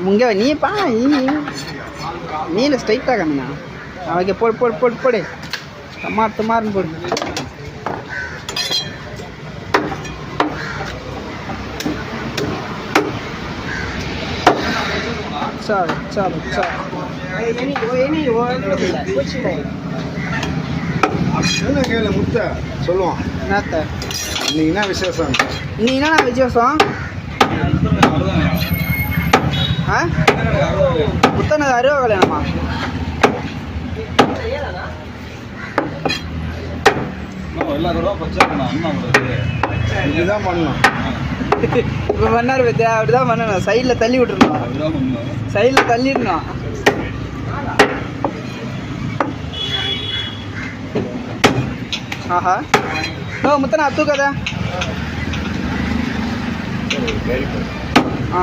ಮುಂಗೆ ನೀ ಪಾ ನೀನು ಸ್ಟ್ರೈಟ್ ಆಗಣ್ಣ ಅವಾಗೆ ಪೊಡ್ ಪೊಡ್ ಪೊಡ್ ಪೊಡೆ ತಮಾರು ಪೊಡಿ చాలు చాలు చాలు முத்த சொல்லுவான் என்னத்த இன்னைக்கு என்ன விசேஷம் இன்னைக்கு என்ன விசேஷம் ஆ புத்தனது அருவா கல்யாணமா இதுதான் பண்ணணும் இப்போ பண்ணார் பத்தியா அப்படிதான் பண்ணணும் சைடில் தள்ளி விட்டுருணும் சைடில் தள்ளிடணும் ஆஹா ஓ முத்தனா தூக்காத ஆ